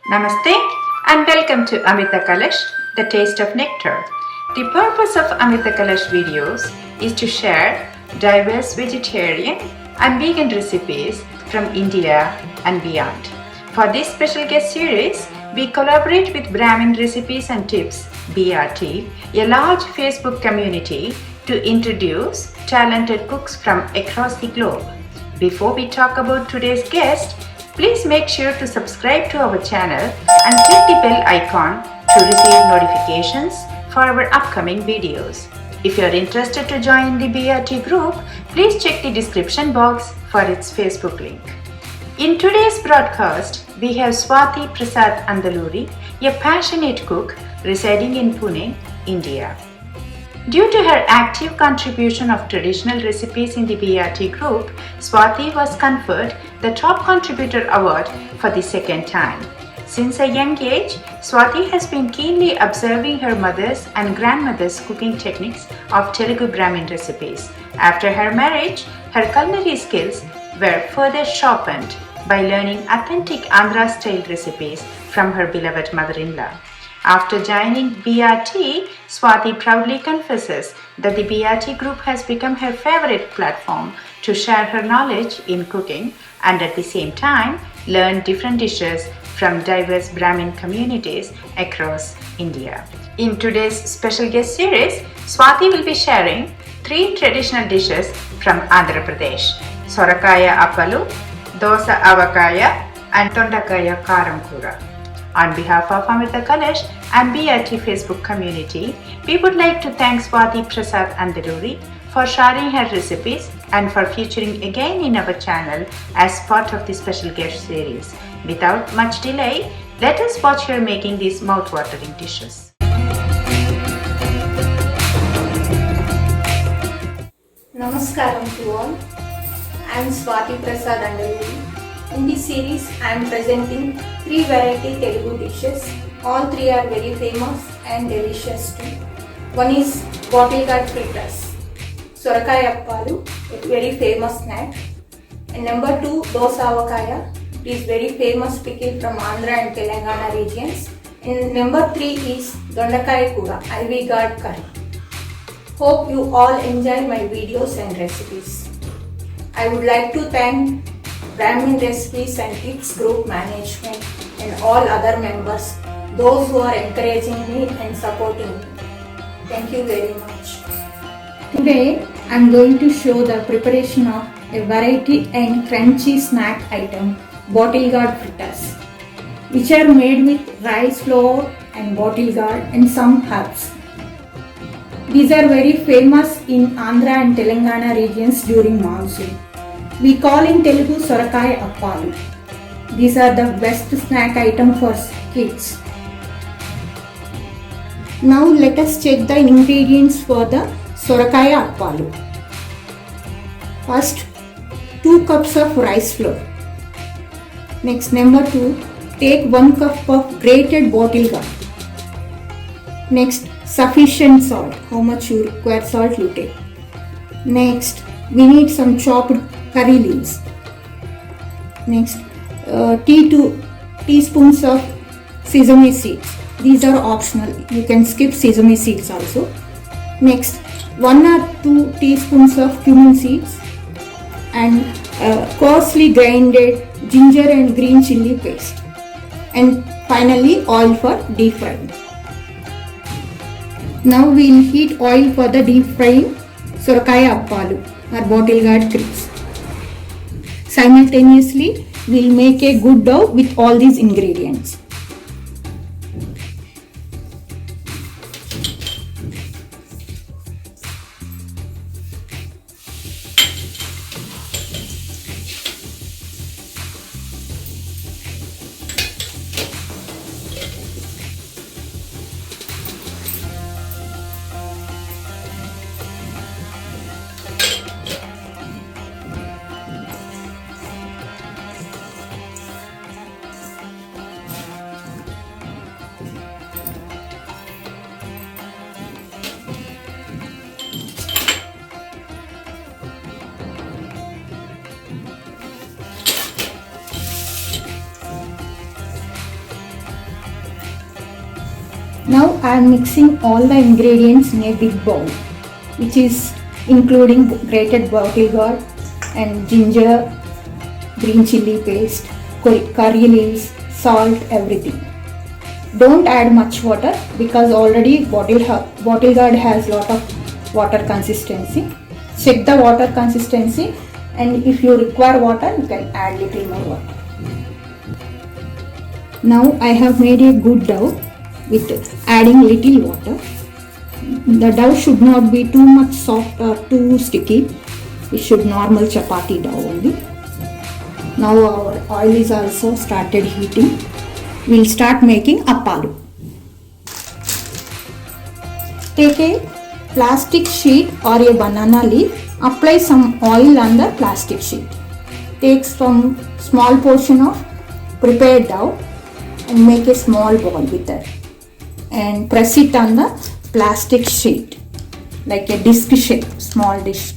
Namaste and welcome to Amrita Kalash, the taste of nectar. The purpose of Amrita Kalash videos is to share diverse vegetarian and vegan recipes from India and beyond. For this special guest series, we collaborate with Brahmin Recipes and Tips BRT, a large Facebook community, to introduce talented cooks from across the globe. Before we talk about today's guest, please make sure to subscribe to our channel and click the bell icon to receive notifications for our upcoming videos. If you are interested to join the BRT group, please check the description box for its Facebook link. In today's broadcast, we have Swati Prasad Andaluri, a passionate cook residing in Pune, India. Due to her active contribution of traditional recipes in the BRT group, Swati was conferred the Top Contributor Award for the second time. Since a young age, Swati has been keenly observing her mother's and grandmother's cooking techniques of Telugu Brahmin recipes. After her marriage, her culinary skills were further sharpened by learning authentic Andhra-style recipes from her beloved mother-in-law. After joining BRT, Swati proudly confesses that the BRT group has become her favorite platform to share her knowledge in cooking and at the same time learn different dishes from diverse Brahmin communities across India. In today's special guest series, Swati will be sharing 3 traditional dishes from Andhra Pradesh: Sorakaya Appalu, Dosa Avakaya and Tondakaya Karam Kura. On behalf of Amrita Kalash and BRT Facebook community, we would like to thank Swati Prasad Andaluri for sharing her recipes and for featuring again in our channel as part of the special guest series. Without much delay, let us watch her making these mouth-watering dishes. Namaskaram to all. I am Swati Prasad Andaluri. In this series, I am presenting 3 variety Telugu dishes. All 3 are very famous and delicious too. One is bottle gourd fritters, Sorakaya Appalu, a very famous snack. And number 2, Dosa Avakaya. It is very famous pickle from Andhra and Telangana regions. And number 3 is Dondakaya Kura, ivy gourd curry. Hope you all enjoy my videos and recipes. I would like to thank Brahmin Recipes and Tips Group Management and all other members, those who are encouraging me and supporting me. Thank you very much. Today I am going to show the preparation of a variety and crunchy snack item, bottle gourd fritters, which are made with rice flour and bottle gourd and some herbs. These are very famous in Andhra and Telangana regions during monsoon. We call in Telugu Sorakaya Appalu. These are the best snack item for kids. Now let us check the ingredients for the Sorakaya Appalu. First, 2 cups of rice flour. Next, number 2, take 1 cup of grated bottle gourd. Next, sufficient salt. How much you require salt you take. Next, we need some chopped curry leaves. Next, 2 teaspoons of sesame seeds. These are optional. You can skip sesame seeds also. Next, 1 or 2 teaspoons of cumin seeds and coarsely grinded ginger and green chilli paste. And finally, oil for deep frying. Now we will heat oil for the deep frying Sorakaya Appalu or bottle gourd crisps. Simultaneously, we will make a good dough with all these ingredients. Now I am mixing all the ingredients in a big bowl, which is including grated bottle gourd and ginger, green chilli paste, curry leaves, salt, everything. Don't add much water because already bottle gourd has lot of water consistency. Check the water consistency, and if you require water you can add little more water. Now I have made a good dough with adding little water. The dough should not be too much soft or too sticky. It should normal chapati dough only. Now our oil is also started heating. We'll start making appalu. Take a plastic sheet or a banana leaf. Apply some oil on the plastic sheet. Take some small portion of prepared dough and make a small ball with that. And press it on the plastic sheet like a disc shape, small dish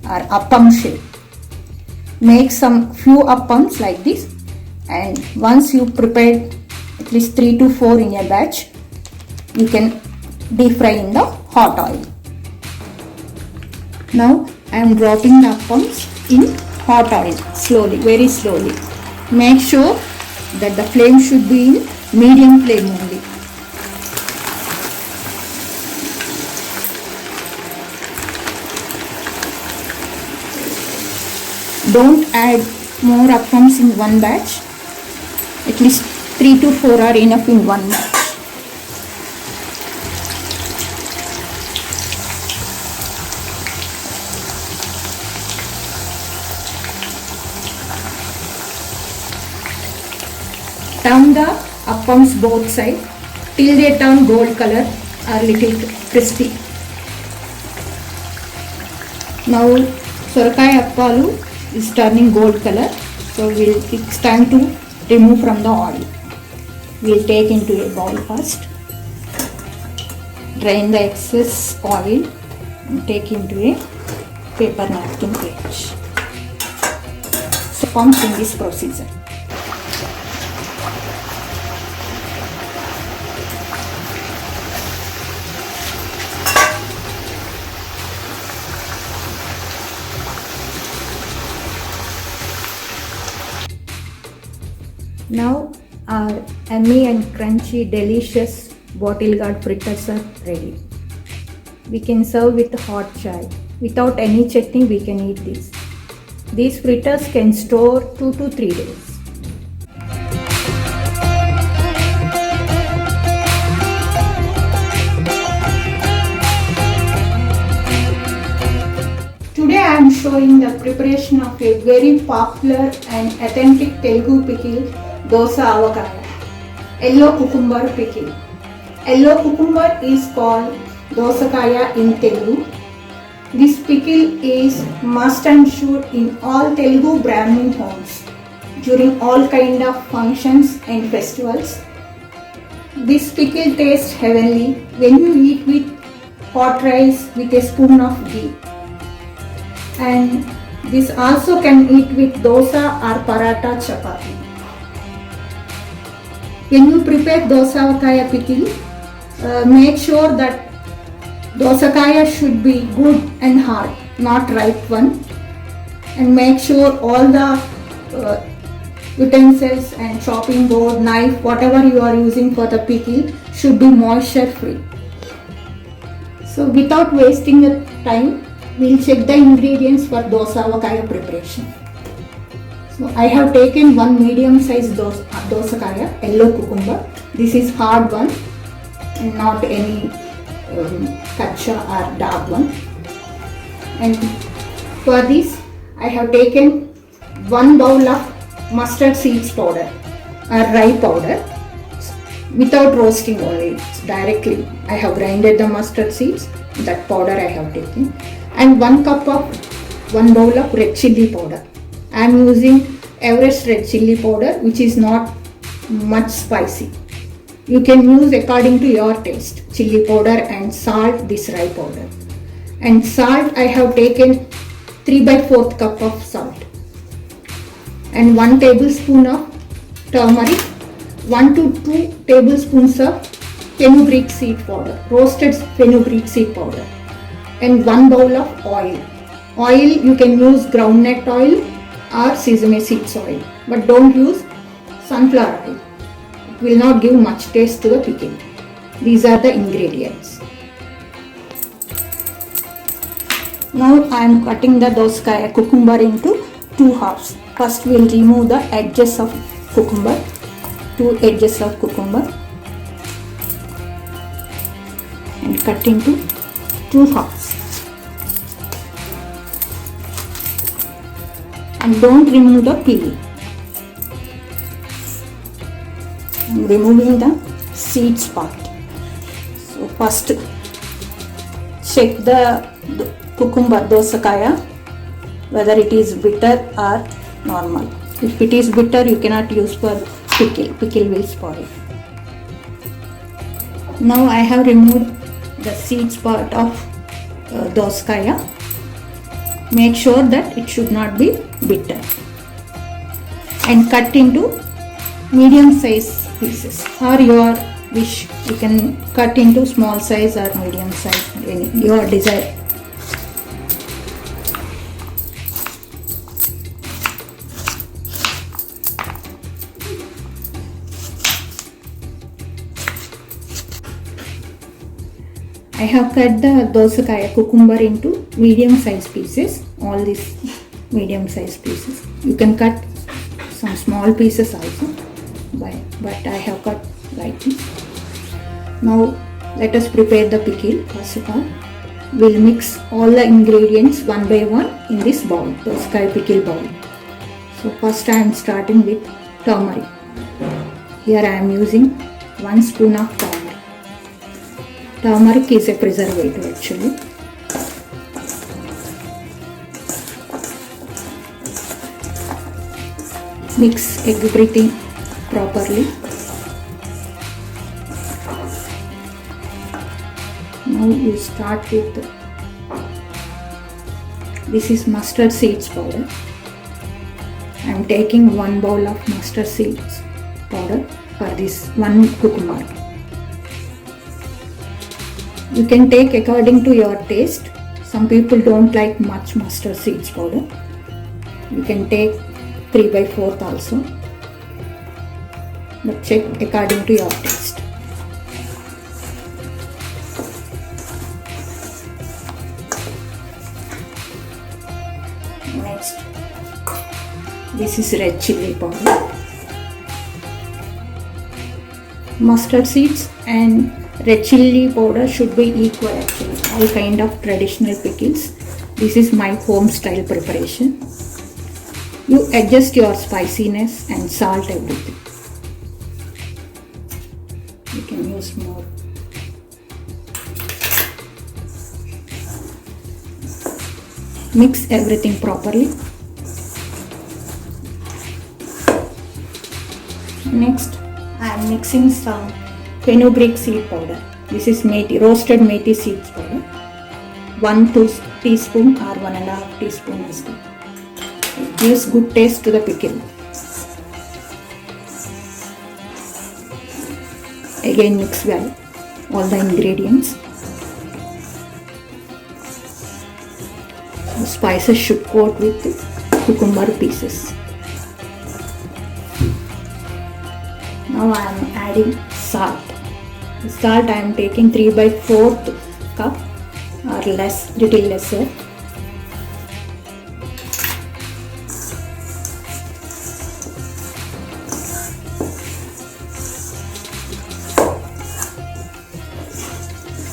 or appam shape. Make some few appams like this, and once you prepare at least 3 to 4 in a batch, you can deep fry in the hot oil. Now I am dropping the appams in hot oil slowly, very slowly. Make sure that the flame should be in medium flame only. Don't add more appams in one batch. At least 3 to 4 are enough in one batch. Turn the appams both sides till they turn gold color or little crispy. Now sorakai appalu is turning gold color, so it's time to remove from the oil. We'll take into a bowl first, drain the excess oil and take into a paper napkin page. So pumps in this procedure. Now our yummy and crunchy delicious bottle gourd fritters are ready. We can serve with hot chai. Without any chutney we can eat this. These fritters can store 2 to 3 days. Today I am showing the preparation of a very popular and authentic Telugu pickle, dosa avakaya, yellow cucumber pickle. Yellow cucumber is called dosakaya in Telugu. This pickle is must and should in all Telugu Brahmin homes during all kind of functions and festivals. This pickle tastes heavenly when you eat with hot rice with a spoon of ghee. And this also can eat with dosa or paratha chapati. When you prepare dosakaya pickle, make sure that dosakaya should be good and hard, not ripe one. And make sure all the utensils and chopping board, knife, whatever you are using for the pickle should be moisture free. So without wasting the time, we'll check the ingredients for dosa avakaya preparation. So I have taken one medium size dosakaya, yellow cucumber. This is hard one and not any kacha or dark one. And for this I have taken 1 bowl of mustard seeds powder or rye powder without roasting only. It's directly I have grinded the mustard seeds, that powder I have taken, and 1 bowl of red chilli powder. I am using Everest red chilli powder, which is not much spicy. You can use according to your taste. Chilli powder and salt, this rye powder. And salt I have taken 3/4 cup of salt. And 1 tablespoon of turmeric, 1 to 2 tablespoons of fenugreek seed powder, roasted fenugreek seed powder, and 1 bowl of oil. Oil, you can use groundnut oil or sesame seeds oil, but don't use sunflower oil. It will not give much taste to the pickle. These are the ingredients. Now I am cutting the doskaya cucumber into 2 halves. First we will remove the edges of cucumber, 2 edges of cucumber, and cut into 2 halves. And don't remove the peel. I am removing the seeds part. So first check the cucumber dosakaya whether it is bitter or normal. If it is bitter, you cannot use for pickle. Pickle will spoil. Now I have removed the seeds part of doskaya. Make sure that it should not be bitter, and cut into medium size pieces, or your wish. You can cut into small size or medium size, your desire. I have cut the dosakaya cucumber into medium size pieces, all these medium size pieces. You can cut some small pieces also, but I have cut like this. Now let us prepare the pickle. First of all, we'll mix all the ingredients one by one in this bowl, dosakaya pickle bowl. So first I am starting with turmeric. Here I am using 1 spoon of turmeric. Turmeric is a preservative actually. Mix everything properly. Now you start with, this is mustard seeds powder. I am taking 1 bowl of mustard seeds powder for this 1 cucumber. You can take according to your taste. Some people don't like much mustard seeds powder. You can take 3/4 also, but check according to your taste. Next, this is red chili powder. Mustard seeds and red chili powder should be equal actually. All kind of traditional pickles. This is my home style preparation. You adjust your spiciness and salt everything. You can use more. Mix everything properly. Next, I am mixing some fenugreek seed powder. This is methi, roasted methi seeds powder. 1 teaspoon or 1.5 teaspoon is good. It gives good taste to the pickle. Again mix well all the ingredients. The spices should coat with cucumber pieces. Now I am adding salt. The salt I am taking 3/4 cup or less, little lesser.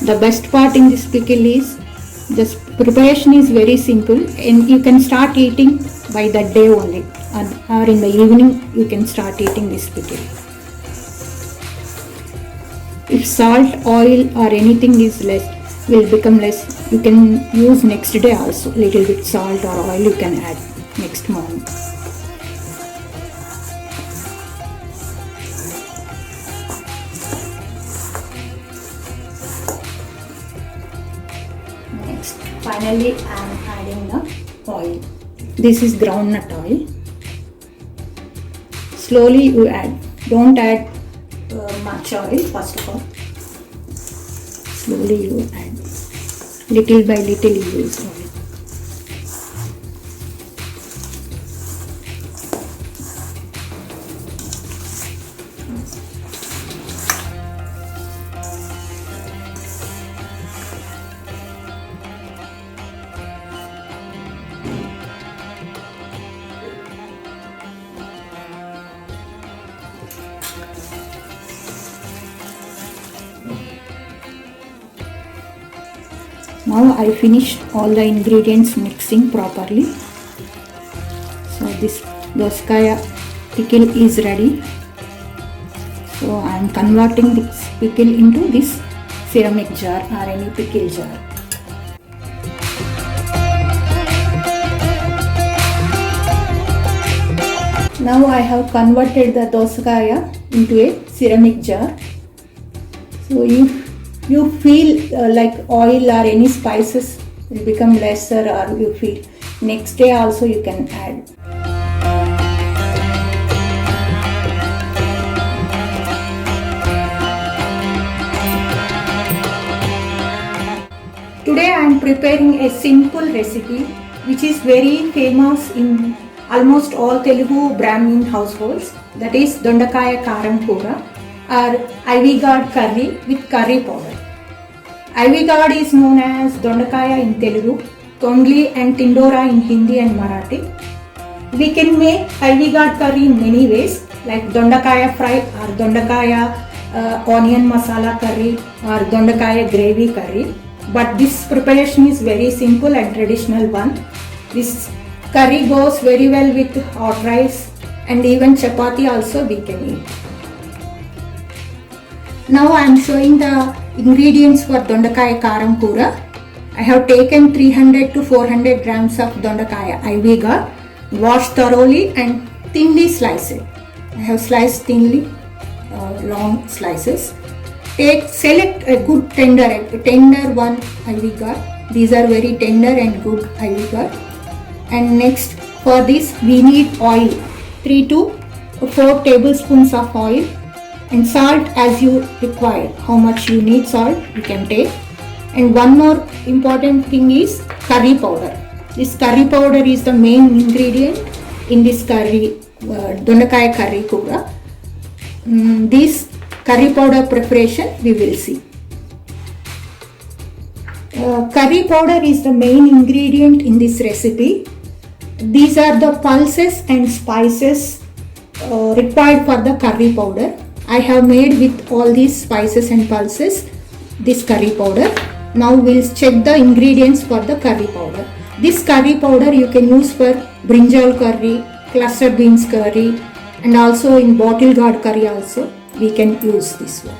The best part in this pickle is the preparation is very simple, and you can start eating by that day only, or in the evening you can start eating this pickle. If salt, oil or anything is less, will become less, you can use next day also. Little bit salt or oil you can add next morning. Next, finally I am adding the oil. This is groundnut oil. Slowly you add. Don't add much oil first of all. slowly you add, little by little you use oil. Now I finished all the ingredients mixing properly. So this doskaya pickle is ready. So I am converting this pickle into this ceramic jar or any pickle jar. Now I have converted the doskaya into a ceramic jar. So if you feel like oil or any spices will become lesser, or you feel next day also you can add. Today I am preparing a simple recipe which is very famous in almost all Telugu Brahmin households, that is Dondakaya Karam Kura or Ivy Gourd curry with curry powder. Ivy gourd is known as Dondakaya in Telugu, Tondli and Tindora in Hindi and Marathi. We can make Ivy gourd curry in many ways, like Dondakaya fry or Dondakaya onion masala curry or Dondakaya gravy curry. But this preparation is very simple and traditional one. This curry goes very well with hot rice and even chapati also we can eat. Now I am showing the ingredients for Dondakaya Karam Kura. I have taken 300 to 400 grams of Dondakaya Ivy gourd, washed thoroughly and thinly sliced. I have sliced thinly, long slices. Select a good tender one Ivy gourd. These are very tender and good Ivy gourd. And next for this we need oil, 3 to 4 tablespoons of oil. And salt as you require. How much you need salt you can take. And one more important thing is curry powder. This curry powder is the main ingredient in this curry, Dondakaya curry kura. This curry powder preparation we will see. Curry powder is the main ingredient in this recipe. These are the pulses and spices required for the curry powder. I have made with all these spices and pulses this curry powder. Now we'll check the ingredients for the curry powder. This curry powder you can use for brinjal curry, cluster beans curry, and also in bottle gourd curry also we can use this one.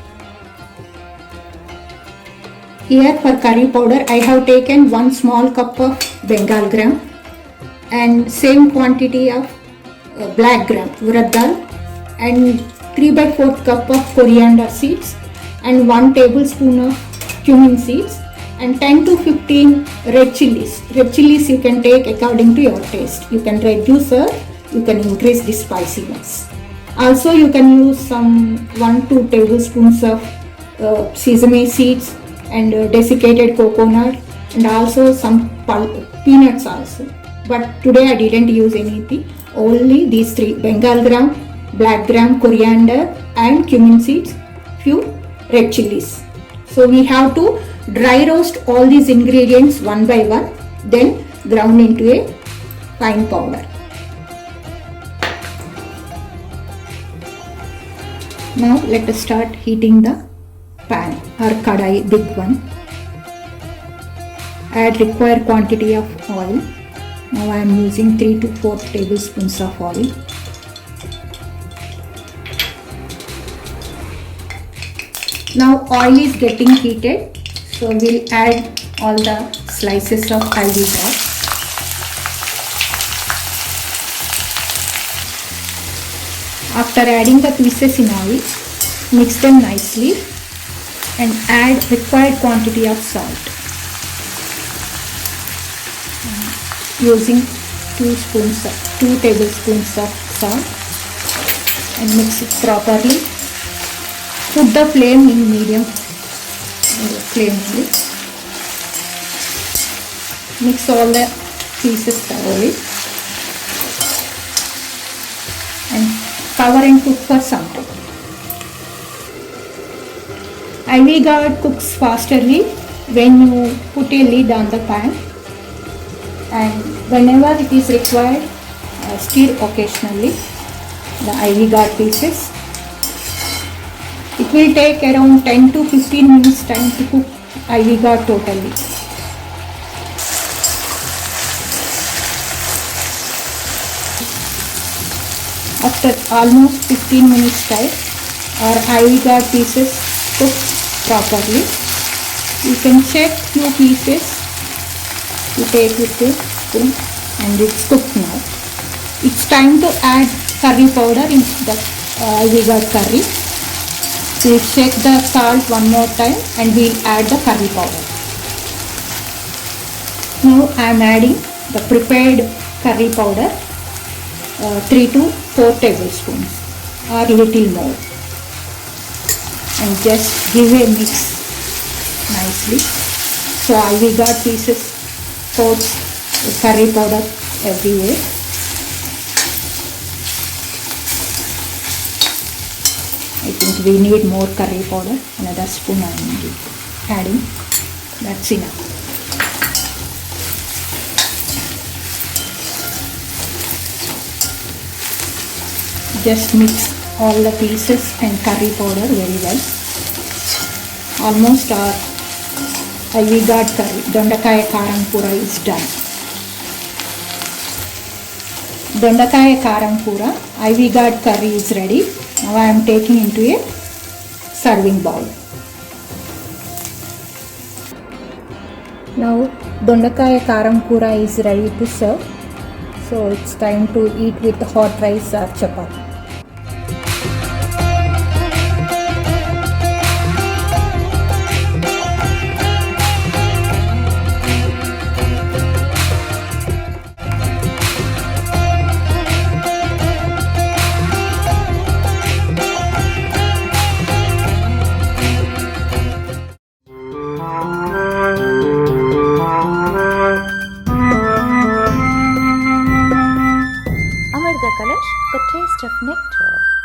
Here for curry powder I have taken 1 small cup of Bengal gram and same quantity of black gram urad dal and 3/4 cup of coriander seeds and 1 tablespoon of cumin seeds and 10 to 15 red chilies. Red chilies you can take according to your taste. You can reduce or you can increase the spiciness. Also you can use some 1-2 tablespoons of sesame seeds and desiccated coconut and also some peanuts also. But today I didn't use anything. Only these 3: Bengal gram, black gram, coriander and cumin seeds, few red chilies. So we have to dry roast all these ingredients one by one, then ground into a fine powder. Now let us start heating the pan or kadai, big one. Add required quantity of oil. Now I am using 3 to 4 tablespoons of oil. Now oil is getting heated, so we'll add all the slices of ivy gourd. After adding the pieces in oil, mix them nicely and add required quantity of salt. Using 2 tablespoons of salt and mix it properly. Put the flame in medium. plainly. Mix all the pieces thoroughly and cover and cook for some time. Ivy gourd cooks fasterly when you put a lid on the pan, and whenever it is required, stir occasionally the ivy gourd pieces. It will take around 10 to 15 minutes time to cook ivy gourd totally. After almost 15 minutes time, our ivy gourd pieces cooked properly. You can check few pieces to take with a spoon, and it's cooked now. It's time to add curry powder in the ivy gourd curry. We'll check the salt one more time and we'll add the curry powder. Now I am adding the prepared curry powder, 3 to 4 tablespoons or little more, and just give a mix nicely. So ivy gourd pieces coats the curry powder everywhere. I think we need more curry powder. Another spoon I am adding. That's enough. Just mix all the pieces and curry powder very well. Almost our ivy gourd curry, Dondakaya Karam Pura, is done. Dondakaya Karam Pura, ivy gourd curry is ready. Now I am taking into a serving bowl. Now Dondakaya Karam Pura is ready to serve. So it's time to eat with hot rice or chapati. Amrita Kalash, the taste of nectar.